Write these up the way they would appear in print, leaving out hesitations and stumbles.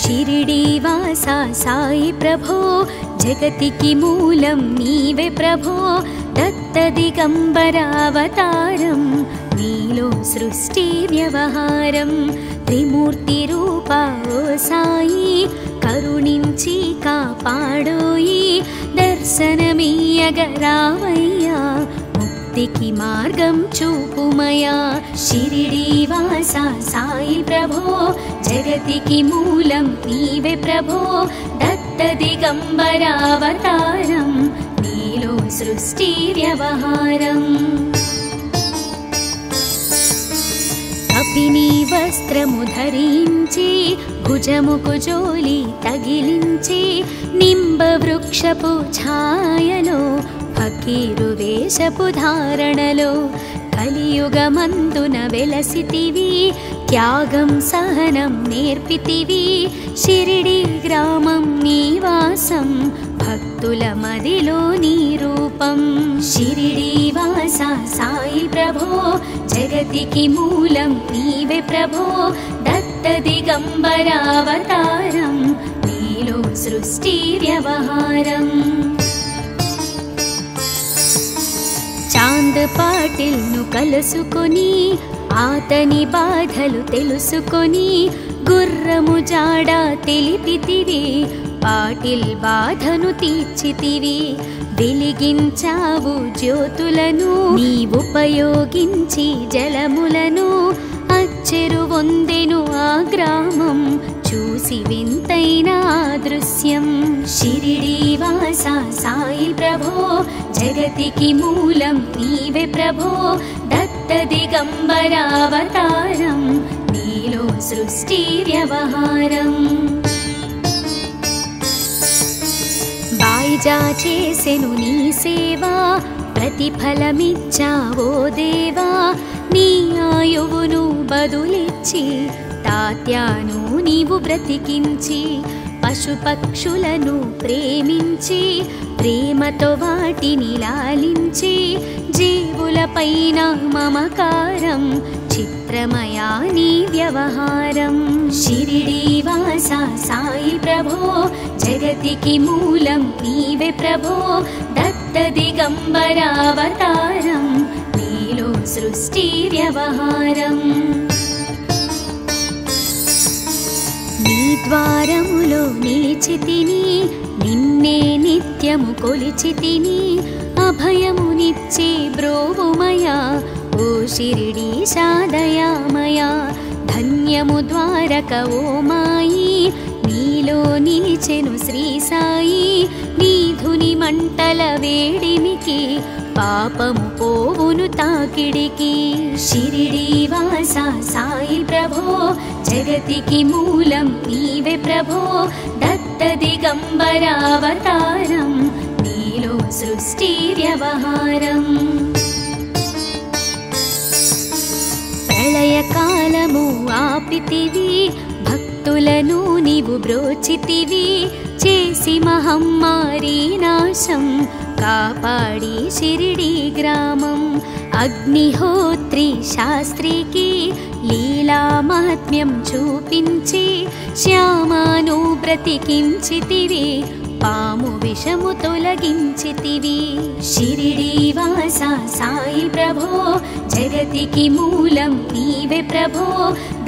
शिरिडीवासा साई प्रभो जगतिकी मूलं नीवे प्रभो दत्तदिगम्बरावतारं नीलो सृष्टि व्यवहारं त्रिमूर्तिरूपा ओ साई करुणिंची कापाडोयि दर्शनमीयगरावय्या मुक्तिकी मार्गं चूपुमया शिरिडीवासा साई प्रभो जगतिकी मूलं नीवे प्रभो दत्तदिगम्बरावतारं नीलो सृष्टि व्यवहारम् कपिनी वस्त्रमु धరించి भुजमुकु जोली तगिलिంచి निंबवृक्षपु छायलो फकीरु वेषपु धारणलो కలియుగమందున వెలసితివి త్యాగం సహనం నేర్పితివి షిరిడి గ్రామం నివాసం భక్తుల మదిలో నీ రూపం షిరిడీవాసా సాయి ప్రభో జగతికి మూలం నీవే ప్రభో దత్త దిగంబరావతారం నీలో సృష్టి వ్యవహారం చాంద్ పాటిల్ ను కలుసుకొని ఆతని బాధలు తెలుసుకొని గుర్రము జాడ తెలిపితివి పాటిల్ బాధను తీర్చితివి వెలిగించావు జ్యోతులను నీ ఉపయోగించి జలములను అచ్చెరు వందెను ఆ గ్రామం చూసి వింతైన దృశ్యం షిరిడీవాసా సాయి ప్రభో జగతికి మూలం నీవే ప్రభో దత్త దిగంబరావతారం నీలో సృష్టి వ్యవహారం బాయిజా చేసెను నీ సేవా ప్రతిఫలమిచ్చావో దేవా నీ ఆయువును బదులిచ్చి తాత్యాను నీవు బ్రతికించి పశుపక్షులను ప్రేమించి ప్రేమతో వాటిని లాలించి జీవులపైన మమకారం చిత్రమయా నీ వ్యవహారం షిరిడీవాసా సాయి ప్రభో జగతికి మూలం నీవే ప్రభో దత్త దిగంబరావతారం నీలో సృష్టి వ్యవహారం నీ ద్వారములో నిలిచితిని నిన్నే నిత్యము కొలిచితిని అభయమునిచ్చే బ్రోవుమయా ఓ షిరిడీశా దయామయా ధన్యము ద్వారక ఓ మాయి నీలో నిలిచెను శ్రీ సాయి నీ ధుని మంటల వేడిమికి పాపము పోవును తాకిడికి షిరిడీవాసా సాయి ప్రభో జగతికి మూలం నీవే ప్రభో దత్త దిగంబరావతారం నీలో సృష్టి వ్యవహారం ప్రళయకాలము ఆపితివి భక్తులను నీవు బ్రోచితివి చేసి మహమ్మారి నాశం కాపాడి షిరిడి గ్రామం అగ్నిహోత్రి శాస్త్రికి లీలా మహాత్మ్యం చూపించి శ్యామాను బ్రతికించితివి పాము విషము తొలగించితివి షిరిడీవాసా సాయి ప్రభో జగతికి మూలం నీవే ప్రభో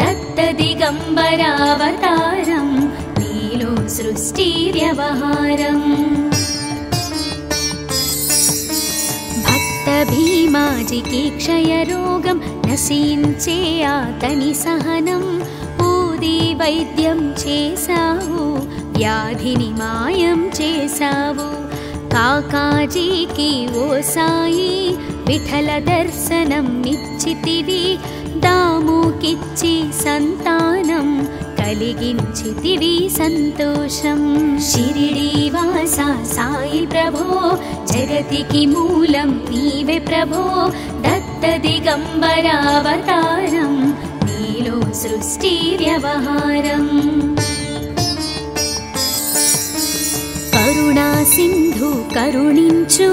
దత్త దిగంబరావతారం నీలో సృష్టి వ్యవహారం భక్త భీమాజికి క్షయరోగం నశించే అతని సహనం ఊది వైద్యం చేశావు వ్యాధిని మాయం చేశావు కాకాజీకి ఓ సాయి విఠల దర్శనం నిచ్చితివి దాముకిచ్చి సంతానం కలిగించితివి సంతోషం షిరిడీవాసా సాయి ప్రభో జగతికి మూలం నీవే ప్రభో దత్త దిగంబరావతారం నీలో సృష్టి వ్యవహారం కరుణా సింధు కరుణించు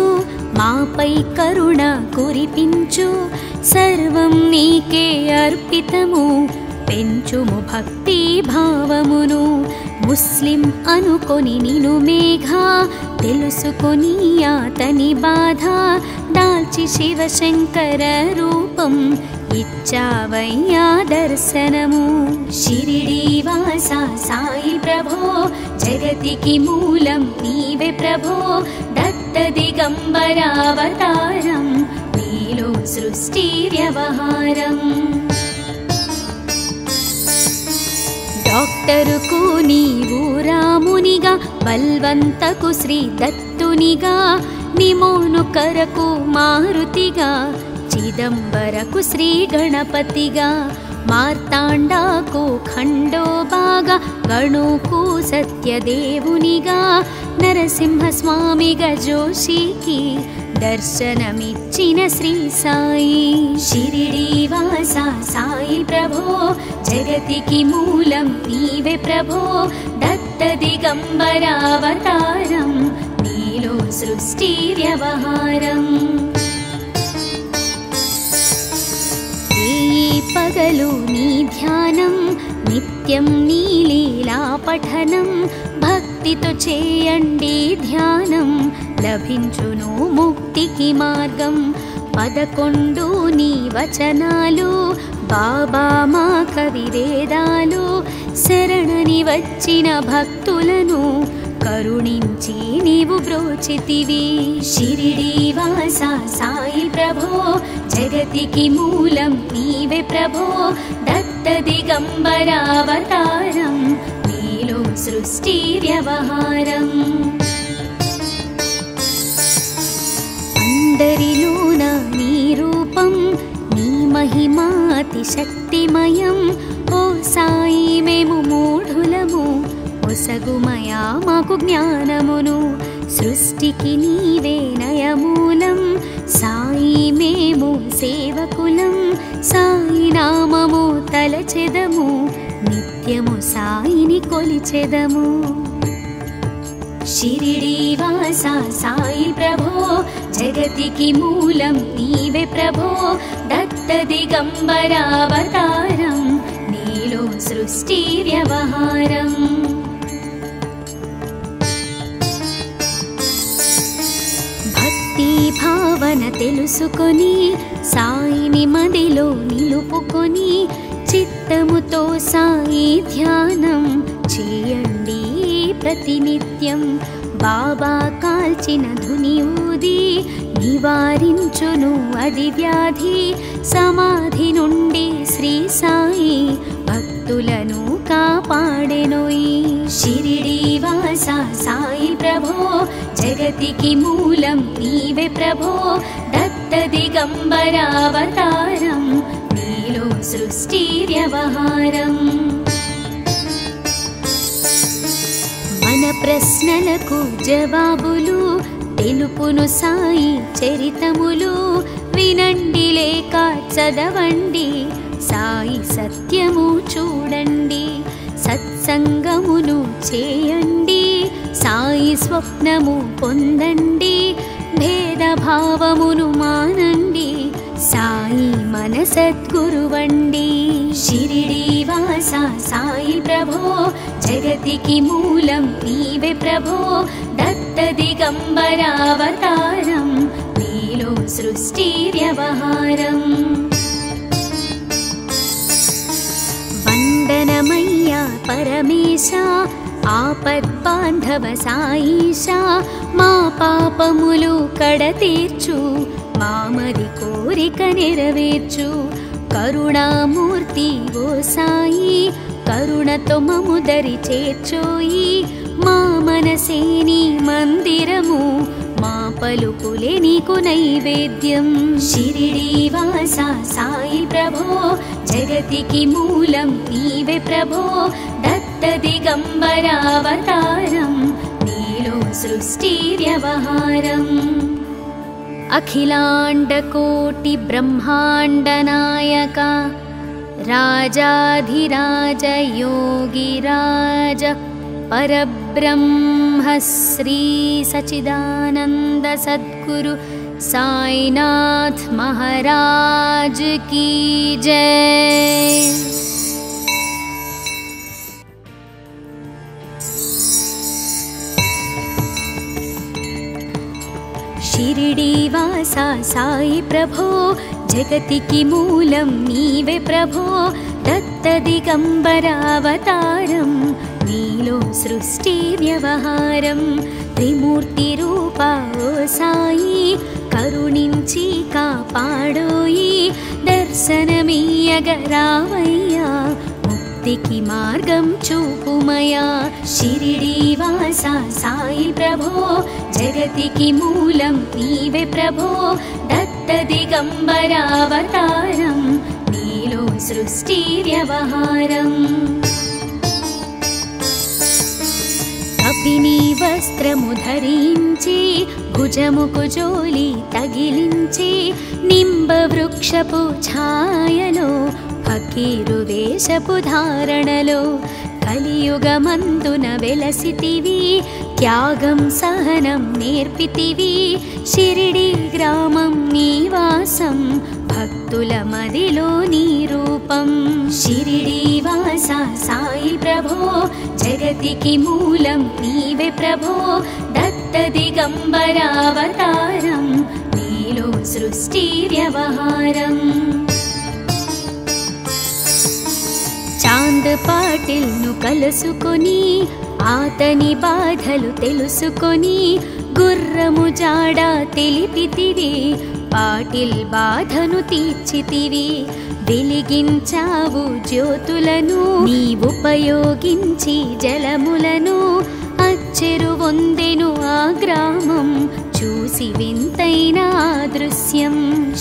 మాపై కరుణ కురిపించు సర్వం నీకే అర్పితము పెంచుము భక్తి భావమును ముస్లిం అనుకొని నిను మేఘ తెలుసుకొని అతని బాధ దాల్చి శివశంకర రూపం ఇచ్చావయ్యా దర్శనము షిరిడి వాస సాయి ప్రభో జగతికి మూలం నీవే ప్రభో దత్త దిగంబరావతారం నీలో సృష్టి వ్యవహారం డాక్టరుకు నీవు రామునిగా బల్వంతకు శ్రీ దత్తునిగా నిమోను కరకు మారుతిగా చిదంబరకు శ్రీ గణపతిగా మార్తాండాకు ఖండోబాగా గణుకు సత్యదేవునిగా నరసింహస్వామిగా జోషికి దర్శనమిచ్చిన శ్రీ సాయి షిరిడి వాస సాయి ప్రభో జగతికి మూలం నీవే ప్రభో దత్త దిగంబరావతారం నీలో సృష్టి వ్యవహారం పగలు నీ ధ్యానం నిత్యం నీ లీలా పఠనం భక్తితో చేయండి ధ్యానం లభించును ముక్తికి మార్గం 11 నీ వచనాలు బాబా మా కవివేదాలు శరణని వచ్చిన భక్తులను కరుణించి నీవు బ్రోచితివి షిరిడి వాస సాయి ప్రభో జగతికి మూలం నీవే ప్రభో దత్త దిగంబరావతారం నీలో సృష్టి వ్యవహారం అందరిలోన నీ రూపం నీ మహిమా అతి శక్తిమయం ఓ సాయి మేము మూఢులము ఒసగుమయా మాకు జ్ఞానమును సృష్టికి నీవే నయమూలం సాయి మేము సేవకులం సాయి నామము తలచెదము నిత్యము సాయిని కొలిచెదము షిరిడి వాస సాయి ప్రభో జగతికి మూలం నీవే ప్రభో దత్త దిగంబరావతారం నీలో సృష్టి వ్యవహారం భావన తెలుసుకొని సాయిని మదిలో నిలుపుకొని చిత్తముతో సాయి ధ్యానం చేయండి ప్రతినిత్యం బాబా కాల్చిన ధుని ఊది నివారించును అది వ్యాధి సమాధి నుండి శ్రీ సాయి భక్తులను కాపాడెనోయి షిరిడి వాస సాయి ప్రభో జగతికి మూలం నీవే ప్రభో దత్త దిగంబరావతారం నీలో సృష్టి వ్యవహారం మన ప్రశ్నలకు జవాబులు తెలుపును సాయి చరితములు వినండి లేక చదవండి సాయి సత్యము చూడండి సత్సంగమును చేయండి సాయి స్వప్నము పొందండి భేదభావమును మానండి సాయి మన సద్గురువండి షిరిడి వాస సాయి ప్రభో జగతికి మూలం నీవే ప్రభో దత్త దిగంబరావతారం నీలో సృష్టి వ్యవహారం వందనమయ్యా పరమేశ ఆపద్బాంధవ సాయిషా మా పాపములు కడతీర్చు మామది కోరిక నెరవేర్చు కరుణామూర్తి ఓ సాయి కరుణతో మము దరి చేర్చోయి మా మనసే నీ మందిరము మా పలుకులే నీకు నైవేద్యం షిరిడి వాస సాయి ప్రభో జగతికి మూలం నీవే ప్రభో దత్త దిగంబరావతారం నీలో సృష్టి వ్యవహారం అఖిలాండకోటి బ్రహ్మాండ నాయక రాజాధిరాజ యోగిరాజ परब्रह्म श्री सच्चिदानंद सद्गुरु साईनाथ महाराज की जय। शिरिडीवासा साई प्रभो जगतिकी मूलं नीवे प्रभो दत्तदिगम्बरावतारं नीलो सृष्टि व्यवहारं त्रिमूर्तिरूपा ओ साई करुणिंची कापाडोयि दर्शनमीयगरावय्या मुक्तिकी मार्गं चूपुमया शिरिडीवासा साई प्रभो जगतिकी मूलं नीवे प्रभो दत्तदिगम्बरावतारं नीलो सृष्टि व्यवहारम् कपिनी वस्त्रमु धరించి భుజముకు జోలి తగిలించి నింబవృక్షపు ఛాయలో ఫకీరు వేషపు ధారణలో కలియుగమందున వెలసితివి త్యాగం సహనం నేర్పితివి షిరిడి గ్రామం నివాసం భక్తుల మదిలో నీ రూపం షిరిడీవాసా సాయి ప్రభో జగతికి మూలం నీవే ప్రభో దత్తదిగంబరావతారం నీలో సృష్టి వ్యవహారం చాంద్ పాటిల్ ను కలుసుకొని ఆతని బాధలు తెలుసుకొని గుర్రము జాడ తెలిపితివి పాటిల్ బాధను తీర్చితివి వెలిగించావు జ్యోతులను నీ ఉపయోగించి జలములను అచ్చెరు వందెను ఆ గ్రామం చూసి వింతైన దృశ్యం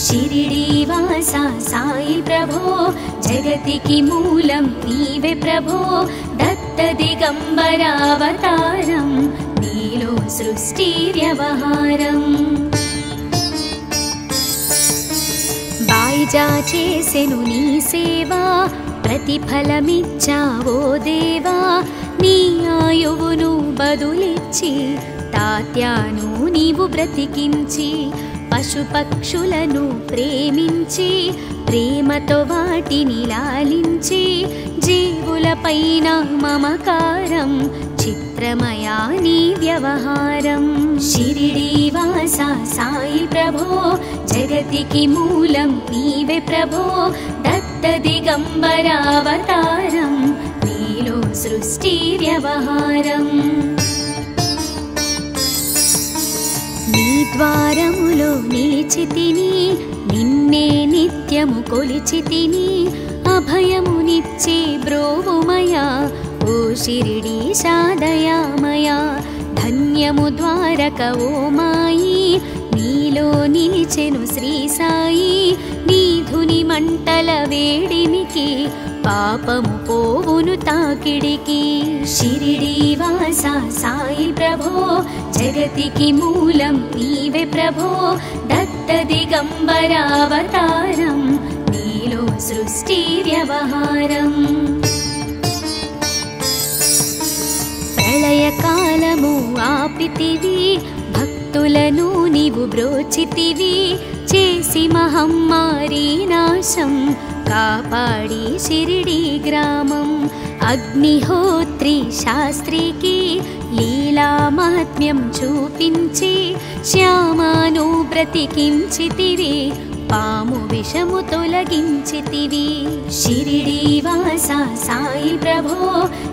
షిరిడీవాసా సాయి ప్రభో జగతికి మూలం నీవే ప్రభో దత్తదిగంబరావతారం నీలో సృష్టి వ్యవహారం బాయిజా చేసెను నీ సేవా ప్రతిఫలమిచ్చావో దేవా నీ ఆయువును బదులిచ్చి తాత్యాను నీవు బ్రతికించి పశుపక్షులను ప్రేమించి ప్రేమతో వాటిని లాలించి జీవులపైన మమకారం చిత్రమయా నీ వ్యవహారం షిరిడీవాసా సాయి ప్రభో జగతికి మూలం నీవే ప్రభో దత్తదిగంబరావతారం నీలో సృష్టి వ్యవహారం నీ ద్వారములో నిలిచితిని నిన్నే నిత్యము కొలిచితిని అభయమునిచ్చే బ్రోవుమయా ఓ షిరిడీశా దయామయా ధన్యము ద్వారక ఓ మాయి నీలో నిలిచెను శ్రీ సాయి నీ ధుని మంటల వేడిమికి పాపము పోవును తాకిడికి షిరిడీవాసా సాయి ప్రభో జగతికి మూలం నీవే ప్రభో దత్తదిగంబరావతారం నీలో సృష్టి వ్యవహారం ప్రళయకాలము ఆపితివి భక్తులను నీవు బ్రోచితివి చేసి మహమ్మారి నాశం కాపాడి షిరిడి గ్రామం అగ్నిహోత్రి శాస్త్రికి లీలా మహాత్మ్యం చూపించి శ్యామాను బ్రతికించితివి పాము విషము తొలగించితివి షిరిడీవాసా సాయి ప్రభో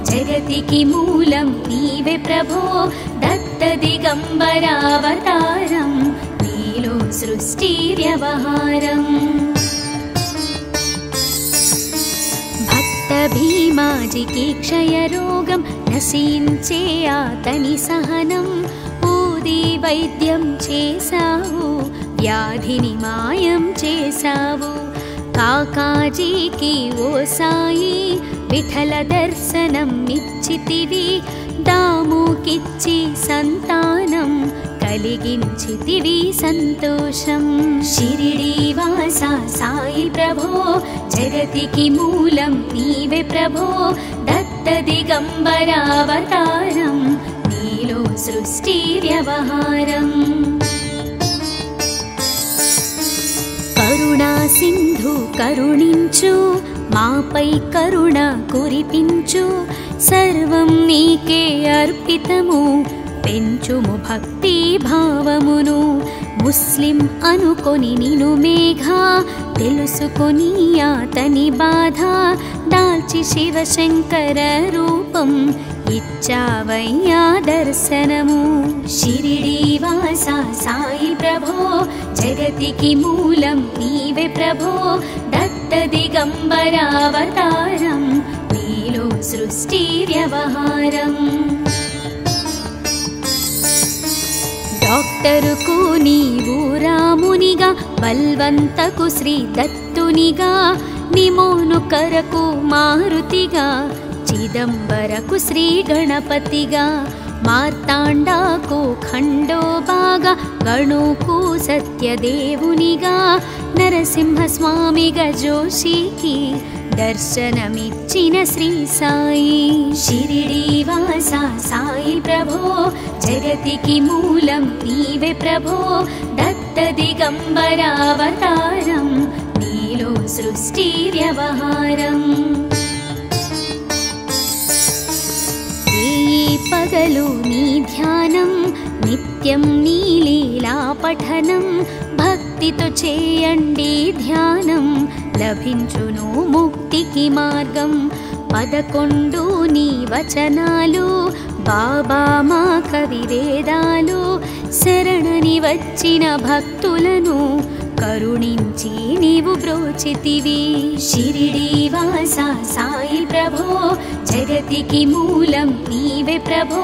జగతికి మూలం నీవే ప్రభో దత్తదిగంబరావతారం నీలో సృష్టి వ్యవహారం భక్త భీమాజికి క్షయరోగం నశించే అతని సహనం ఊది వైద్యం చేశావు వ్యాధిని మాయం చేశావు కాకాజీకి ఓ సాయి విఠల దర్శనం ఇచ్చితివి దాముకిచ్చి సంతానం కలిగించితివి సంతోషం షిరిడీవాసా సాయి ప్రభో జగతికి మూలం నీవే ప్రభో దత్తదిగంబరావతారం నీలో సృష్టి వ్యవహారం కరుణా సింధు కరుణించు మాపై కరుణ కురిపించు సర్వం నీకే అర్పితము పెంచుము భక్తి భావమును ముస్లిం అనుకొని నిను మేఘ తెలుసుకొని అతని బాధ దాల్చి శివశంకర రూపం ఇచ్చావయ్యా దర్శనము షిరిడి వాస సాయి ప్రభో జగతికి మూలం నీవే ప్రభో దత్త దిగంబరావతారం నీలో సృష్టి వ్యవహారం డాక్టరుకు నీవు రామునిగా బల్వంతకు శ్రీ దత్తునిగా నిమోను కరకు మారుతిగా చిదంబరకు శ్రీ గణపతిగా మార్తాండాకు ఖండోబాగా గణుకు సత్యదేవునిగా నరసింహస్వామిగా జోషికి దర్శనమిచ్చిన శ్రీ సాయి షిరిడి వాస సాయి ప్రభో జగతికి మూలం నీవే ప్రభో దత్త దిగంబరావతారం నీలో సృష్టి వ్యవహారం పగలు నీ ధ్యానం నిత్యం నీ లీలా పఠనం భక్తితో చేయండి ధ్యానం లభించును ముక్తికి మార్గం 11 నీ వచనాలు బాబా మా కవివేదాలు శరణని వచ్చిన భక్తులను కరుణించి నీవు బ్రోచితివి షిరిడి వాస సాయి ప్రభో జగతికి మూలం నీవే ప్రభో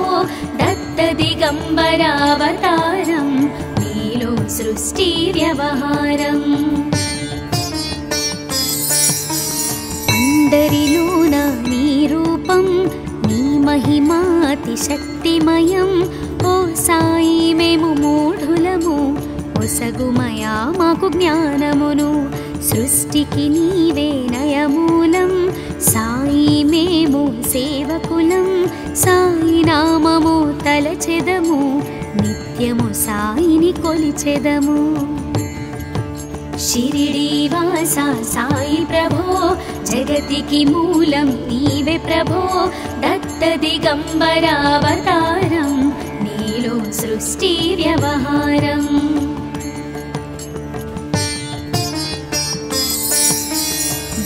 దత్త దిగంబరావతారం నీలో సృష్టి వ్యవహారం అందరిలోన నీ రూపం నీ మహిమాతి శక్తిమయం ఓ సాయి మేము మూఢులము ఒసగుమయా మాకు జ్ఞానమును సృష్టికి నీవే నయమూలం సాయి మేము సేవకులం సాయి నామము తలచెదము నిత్యము సాయిని కొలిచెదము షిరిడి వాస సాయి ప్రభో జగతికి మూలం నీవే ప్రభో దత్త దిగంబరావతారం నీలో సృష్టి వ్యవహారం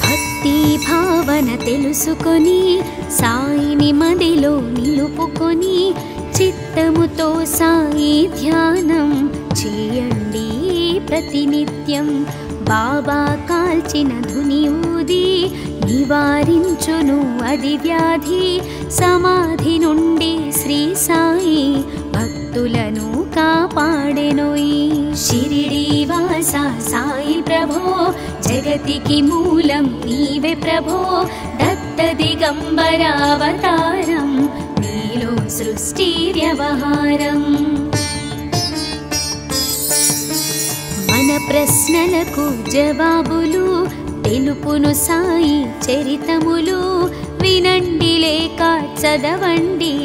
భక్తి భావన తెలుసుకొని సాయిని మదిలో నిలుపుకొని చిత్తముతో సాయి ధ్యానం చేయండి ప్రతినిత్యం బాబా కాల్చిన ధుని ఊది నివారించును అది వ్యాధి సమాధి నుండి శ్రీ సాయి భక్తులను కాపాడెనోయి షిరిడి వాస సాయి ప్రభో జగతికి మూలం నీవే ప్రభో దత్త దిగంబరావతారం నీలో సృష్టి వ్యవహారం మన ప్రశ్నలకు జవాబులు తెలుపును సాయి చరితములు వినండి లేక చదవండి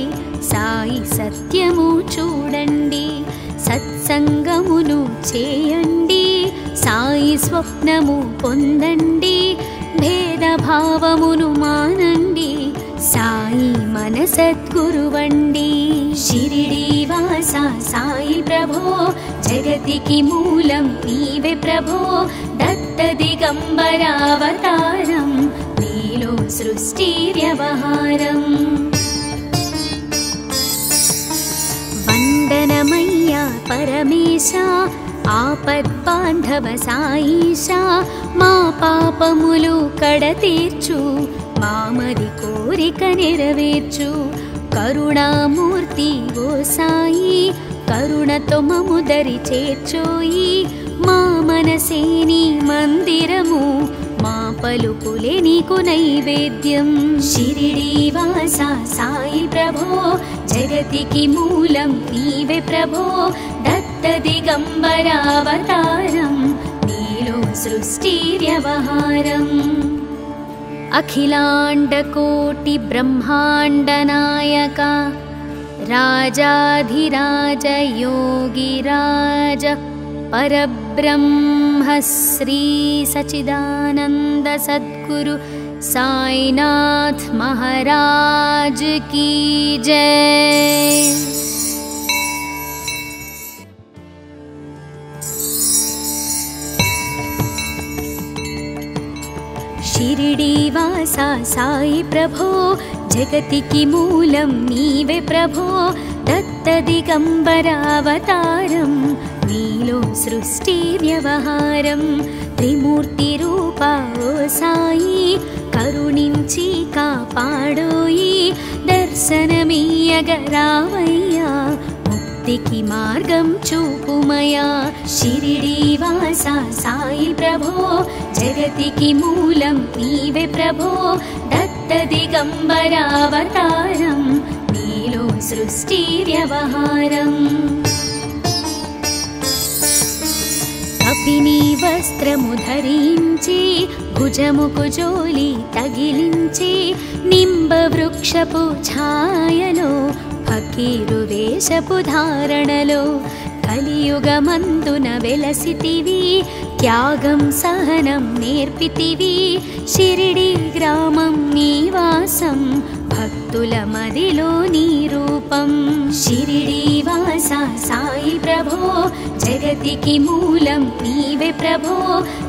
సాయి సత్యము చూడండి సత్సంగమును చేయండి సాయి స్వప్నము పొందండి భేదభావమును మానండి సాయి మన సద్గురువండి షిరిడి వాస సాయి ప్రభో జగతికి మూలం నీవే ప్రభో దత్త దిగంబరావతారం నీలో సృష్టి వ్యవహారం వందనమయ్యా పరమేశ ఆపద్బాంధవ సాయిషా మా పాపములు కడతీర్చు మామది కోరిక నెరవేర్చు కరుణామూర్తి ఓ సాయి కరుణతో మము దరి చేర్చోయి మా మనసే నీ మందిరము మా పలుకులే నీకు నైవేద్యం షిరిడి వాస సాయి ప్రభో జగతికి మూలం నీవే ప్రభో దత్త దిగంబరావతారం నీలో సృష్టి వ్యవహారం అఖిలాండకోటి బ్రహ్మాండ నాయక రాజాధిరాజ యోగిరాజ परब्रह्म श्री सच्चिदानंद सद्गुरु साईनाथ महाराज की जय। షిరిడీవాసా సాయి ప్రభో జగతికి మూలం నీవే ప్రభో దత్త దిగంబరావతారం నీలో సృష్టి వ్యవహారం త్రిమూర్తి రూపా ఓ సాయి కరుణించి కాపాడోయి దర్శనమీయగరావయ్యా ముక్తికి మార్గం చూపుమయా షిరిడీవాసా సాయి ప్రభో జగతికి మూలం నీవే ప్రభో దత్త దిగంబరావతారం నీలో సృష్టి వ్యవహారం కపిని వస్త్రము ధరించి భుజముకు జోలి తగిలించి నింబ వృక్షపు ఛాయలో ఫకీరు వేషపు ధారణలో కలియుగమందున వెలసితివి త్యాగం సహనం నేర్పితివి షిరిడి గ్రామం నీవాసం భక్తుల మదిలో నీ రూపం షిరిడీవాసా సాయి ప్రభో జగతికి మూలం నీవే ప్రభో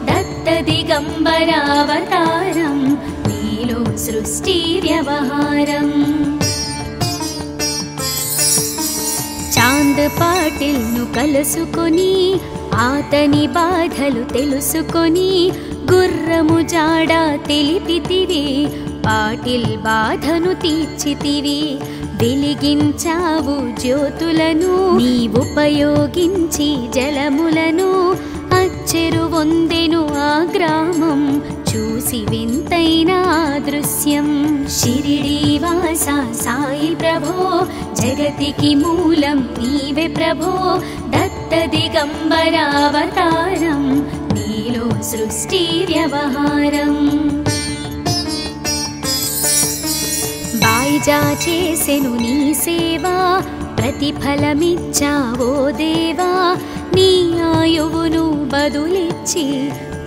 దత్త దిగంబరావతారం నీలో సృష్టి వ్యవహారం చాంద్ పాటిల్ను కలుసుకొని ఆతని బాధలు తెలుసుకొని గుర్రము జాడ తెలిపితివి పాటిల్ బాధను తీర్చితివి వెలిగించావు జ్యోతులను నీవుపయోగించి జలములను అచ్చెరు వందెను ఆ గ్రామం చూసి వింతైన దృశ్యం షిరిడీవాసా సాయి ప్రభో జగతికి మూలం నీవే ప్రభో దత్త దిగంబరావతారం నీలో సృష్టి వ్యవహారం బాయిజా చేసెను నీ సేవా ప్రతిఫలమిచ్చావో దేవా నీ ఆయువును బదులిచ్చి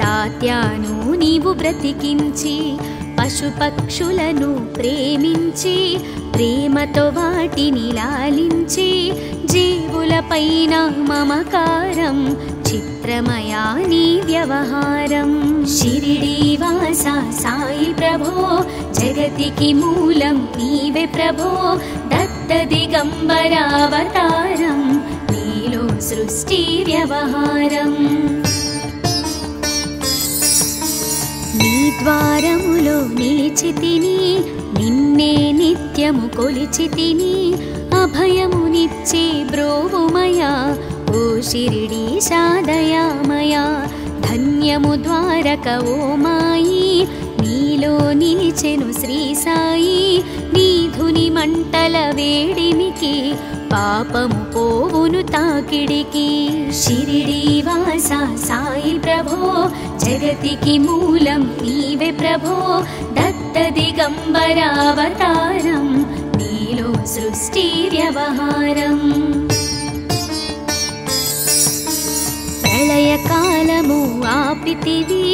తాత్యాను నీవు బ్రతికించి పశుపక్షులను ప్రేమించి ప్రేమతో వాటిని లాలించి జీవులపైన మమకారం చిత్రమయా నీ వ్యవహారం షిరిడీవాసా సాయి ప్రభో జగతికి మూలం నీవే ప్రభో దత్త దిగంబరావతారం నీలో సృష్టి వ్యవహారం నీ ద్వారములో నిలిచితిని నిన్నే నిత్యము కొలిచితిని అభయమునిచ్చే బ్రోవుమయా ఓ షిరిడీశా దయామయా ధన్యము ద్వారక ఓ మాయి నీలో నిలిచెను శ్రీ సాయి నీధుని మంటల వేడిమికి పాపము పోవును తాకిడికి షిరిడీవాసా సాయి ప్రభో జగతికి మూలం నీవే ప్రభో దత్త దిగంబరావతారం నీలో సృష్టి వ్యవహారం ప్రళయకాలము ఆపితివి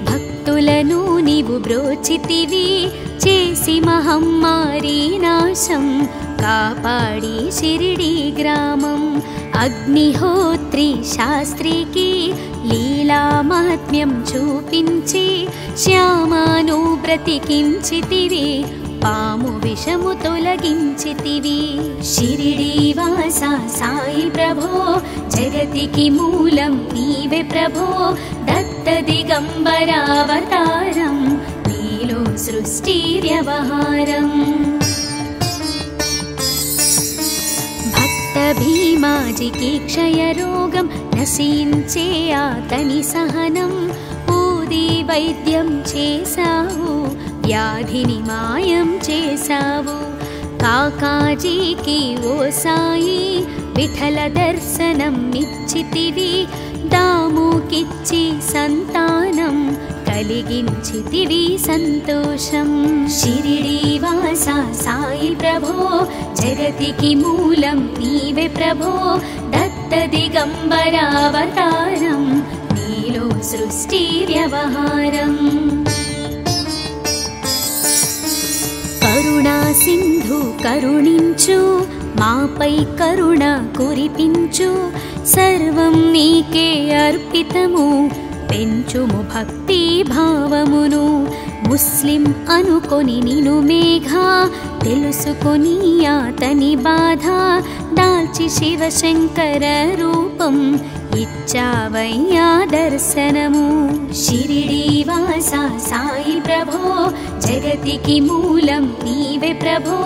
భక్తులను నీవు బ్రోచితివి చేసి మహమ్మారి నాశం కాపాడి షిరిడి గ్రామం అగ్నిహోత్రి శాస్త్రికి లీలా మహాత్మ్యం చూపించి శ్యామాను బ్రతికించితివి పాము విషము తొలగించితివి షిరిడీవాసా సాయి ప్రభో జగతికి మూలం నీవే ప్రభో దత్త దిగంబరావతారం నీలో సృష్టి వ్యవహారం భక్త భీమాజికి క్షయరోగం నశించే ఆతని సహనం ఊది వైద్యం చేశావు వ్యాధిని మాయం చేశావు కాకాజీకి ఓ సాయి విఠల దర్శనం నిచ్చితివి దాముకిచ్చి సంతానం కలిగించితివి సంతోషం షిరిడీవాసా సాయి ప్రభో జగతికి మూలం నీవే ప్రభో దత్త దిగంబరావతారం నీలో సృష్టి వ్యవహారం కరుణా సింధు కరుణించు మాపై కరుణ కురిపించు సర్వం నీకే అర్పితము పెంచుము భక్తి భావమును ముస్లిం అనుకొని నిను మేఘ తెలుసుకొని అతని బాధ దాల్చి శివశంకర రూపం ఇచ్చావయ్యా దర్శనము షిరిడి వాస సాయి ప్రభో జగతికి మూలం నీవే ప్రభో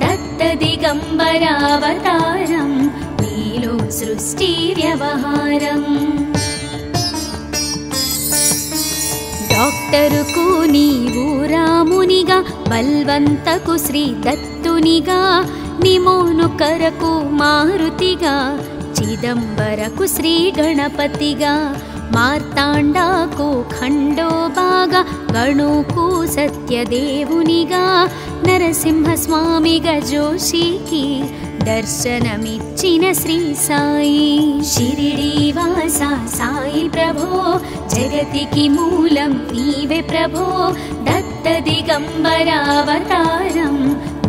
దత్త దిగంబరావతారం నీలో సృష్టి వ్యవహారం డాక్టరుకు నీవు రామునిగా బల్వంతకు శ్రీ దత్తునిగా నిమోను కరకు మారుతిగా చిదంబరకు శ్రీ గణపతిగా మార్తాండాకు ఖండోబాగా గణుకు సత్యదేవునిగా నరసింహస్వామిగా జోషికి దర్శనమిచ్చిన శ్రీ సాయి షిరిడి వాస సాయి ప్రభో జగతికి మూలం నీవే ప్రభో దత్త దిగంబరావతారం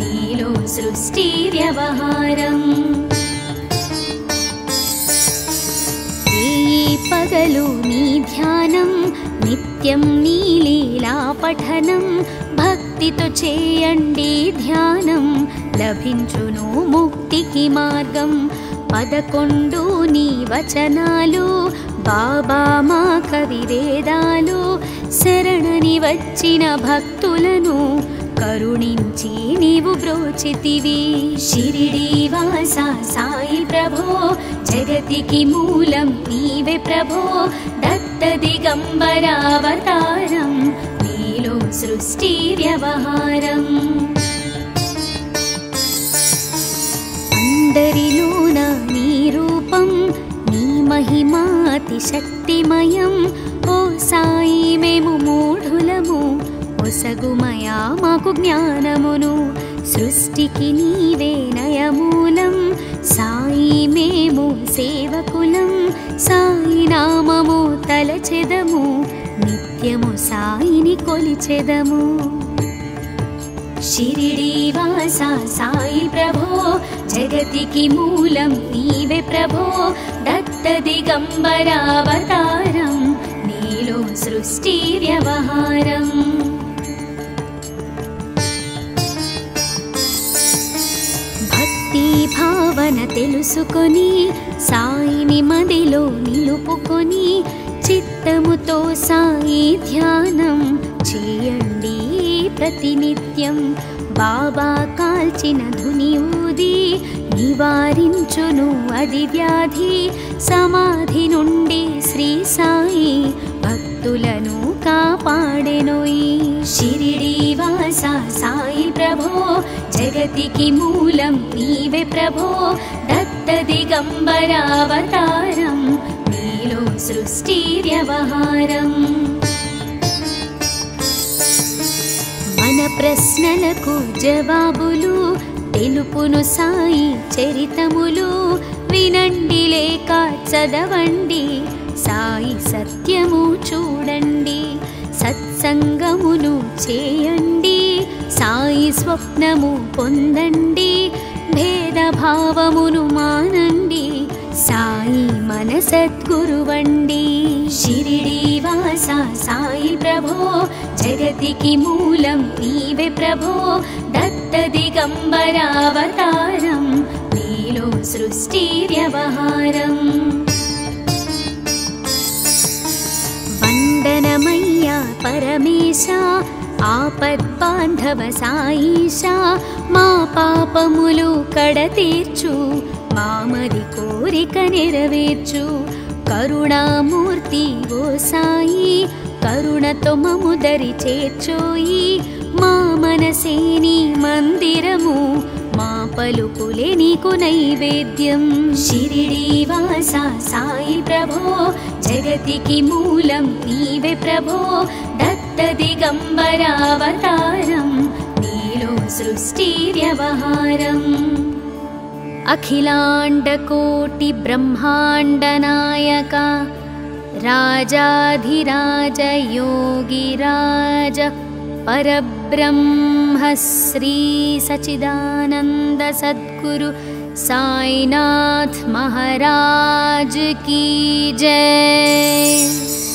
నీలో సృష్టి వ్యవహారం పగలు నీ ధ్యానం నిత్యం నీ లీలా పఠనం భక్తితో చేయండి ధ్యానం లభించును ముక్తికి మార్గం 11 నీ వచనాలు బాబా మా కవి వేదాలు శరణని వచ్చిన భక్తులను కరుణించి నీవు బ్రోచితివి షిరిడి వాస సాయి ప్రభో జగతికి మూలం నీవే ప్రభో దత్త దిగంబరావతారం నీలో సృష్టి వ్యవహారం అందరిలోన నీ రూపం నీ మహిమాతి శక్తిమయం ఓ సాయి మేము మూఢులము ఒసగుమయా మాకు జ్ఞానమును సృష్టికి నీవే నయమూలం సాయి మేము సేవకులం సాయి నామము తలచెదము నిత్యము సాయిని కొలిచెదము షిరిడి వాస సాయి ప్రభో జగతికి మూలం నీవే ప్రభో దత్త దిగంబరావతారం నీలో సృష్టి వ్యవహారం భక్తి భావన తెలుసుకొని సాయిని మదిలో నిలుపుకొని చిత్తముతో సాయి ధ్యానం చేయండి ప్రతినిత్యం బాబా కాల్చిన ధుని ఊది నివారించును అది వ్యాధి సమాధి నుండి శ్రీ సాయి భక్తులను కాపాడెనోయి షిరిడి వాస సాయి ప్రభో జగతికి మూలం నీవే ప్రభో దత్త దిగంబరావతారం నీలో సృష్టి వ్యవహారం మన ప్రశ్నలకు జవాబులు తెలుపును సాయి చరితములు వినండి లేక చదవండి సాయి సత్యము చూడండి సత్సంగమును చేయండి సాయి స్వప్నము పొందండి భేదభావమును మానండి సాయి మన సద్గురువండి షిరిడి వాస సాయి ప్రభో జగతికి మూలం నీవే ప్రభో దత్త దిగంబరావతారం నీలో సృష్టి వ్యవహారం వందనమయ్యా పరమేశ ఆపద్బాంధవ సాయిషా మా పాపములు కడతీర్చు మామది కోరిక నెరవేర్చు కరుణామూర్తి ఓ సాయి కరుణతో మము దరి చేర్చోయి మా మనసే నీ మందిరము మా పలుకులే నీకు నైవేద్యం షిరిడి వాస సాయి ప్రభో జగతికి మూలం నీవే ప్రభో దత్త దిగంబరావతారం నీలో సృష్టి వ్యవహారం అఖిలాండకోటి బ్రహ్మాండ నాయక రాజాధిరాజ యోగిరాజ परब्रह्म श्री सच्चिदानंद सद्गुरु साईनाथ महाराज की जय।